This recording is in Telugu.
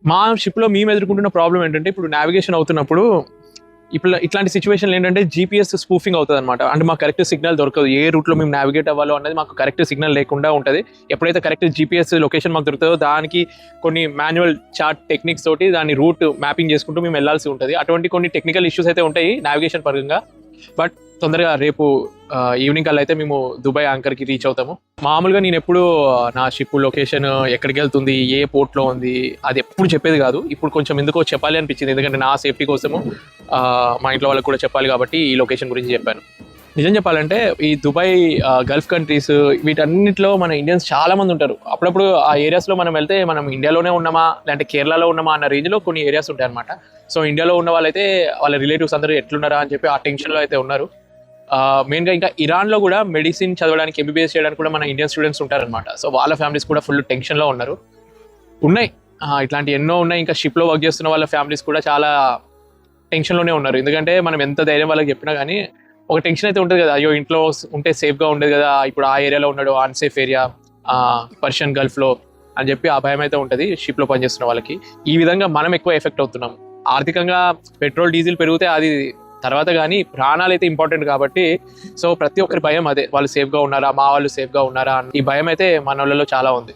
మా షిప్లో మేము ఎదుర్కొంటున్న ప్రాబ్లం ఏంటంటే, ఇప్పుడు నావిగేషన్ అవుతున్నప్పుడు ఇప్పుడు ఇట్లాంటి సిచ్యువేషన్లు ఏంటంటే జీపీఎస్ స్పూఫింగ్ అవుతుంది అనమాట. అంటే మాకు కరెక్ట్ సిగ్నల్ దొరకదు, ఏ రూట్లో మేము నావిగేట్ అవ్వాలో అన్నది మాకు కరెక్ట్ సిగ్నల్ లేకుండా ఉంటుంది. ఎప్పుడైతే కరెక్ట్ జీపీఎస్ లొకేషన్ మాకు దొరుకుతుందో దానికి కొన్ని మాన్యువల్ చార్ట్ టెక్నిక్స్ తోటి దాని రూట్ మ్యాపింగ్ చేసుకుంటూ మేము వెళ్ళాల్సి ఉంటుంది. అటువంటి కొన్ని టెక్నికల్ ఇష్యూస్ అయితే ఉంటాయి నావిగేషన్ పరంగా. బట్ తొందరగా రేపు ఈవినింగ్ కల్లా అయితే మేము దుబాయ్ యాంకర్కి రీచ్ అవుతాము. మామూలుగా నేను ఎప్పుడు నా షిప్ లొకేషన్ ఎక్కడికి వెళ్తుంది, ఏ పోర్ట్లో ఉంది, అది ఎప్పుడు చెప్పేది కాదు. ఇప్పుడు కొంచెం ఎందుకో చెప్పాలి అనిపించింది, ఎందుకంటే నా సేఫ్టీ కోసము మా ఇంట్లో వాళ్ళకి కూడా చెప్పాలి కాబట్టి ఈ లొకేషన్ గురించి చెప్పాను. నిజం చెప్పాలంటే ఈ దుబాయ్, గల్ఫ్ కంట్రీస్ వీటన్నిటిలో మన ఇండియన్స్ చాలా మంది ఉంటారు. అప్పుడప్పుడు ఆ ఏరియాస్లో మనం వెళ్తే మనం ఇండియాలోనే ఉన్నామా లేదంటే కేరళలో ఉన్నామా అన్న రేంజ్లో కొన్ని ఏరియాస్ ఉంటాయి అనమాట. సో ఇండియాలో ఉన్న వాళ్ళైతే వాళ్ళ రిలేటివ్స్ అందరూ ఎట్లున్నారా అని చెప్పి ఆ టెన్షన్లో అయితే ఉన్నారు. మెయిన్గా ఇంకా ఇరాన్లో కూడా మెడిసిన్ చదవడానికి, ఎంబీబీఎస్ చేయడానికి కూడా మన ఇండియన్ స్టూడెంట్స్ ఉంటారనమాట. సో వాళ్ళ ఫ్యామిలీస్ కూడా ఫుల్ టెన్షన్లో ఉన్నారు. ఉన్నాయి ఇట్లాంటి ఎన్నో ఉన్నాయి. ఇంకా షిప్లో వర్క్ చేస్తున్న వాళ్ళ ఫ్యామిలీస్ కూడా చాలా టెన్షన్లోనే ఉన్నారు. ఎందుకంటే మనం ఎంత ధైర్యం వాళ్ళకి చెప్పినా కానీ ఒక టెన్షన్ అయితే ఉంటుంది కదా, అయ్యో ఇంట్లో ఉంటే సేఫ్గా ఉండేది కదా, ఇప్పుడు ఆ ఏరియాలో ఉన్నాడు, అన్సేఫ్ ఏరియా పర్షియన్ గల్ఫ్లో అని చెప్పి ఆ భయం అయితే ఉంటుంది షిప్లో పనిచేస్తున్న వాళ్ళకి. ఈ విధంగా మనం ఎక్కువ ఎఫెక్ట్ అవుతున్నాం. ఆర్థికంగా పెట్రోల్ డీజిల్ పెరిగితే అది తర్వాత, కానీ ప్రాణాలు అయితే ఇంపార్టెంట్ కాబట్టి సో ప్రతి ఒక్కరి భయం అదే, వాళ్ళు సేఫ్గా ఉన్నారా, మా వాళ్ళు సేఫ్గా ఉన్నారా, ఈ భయం అయితే మన వాళ్ళలో చాలా ఉంది.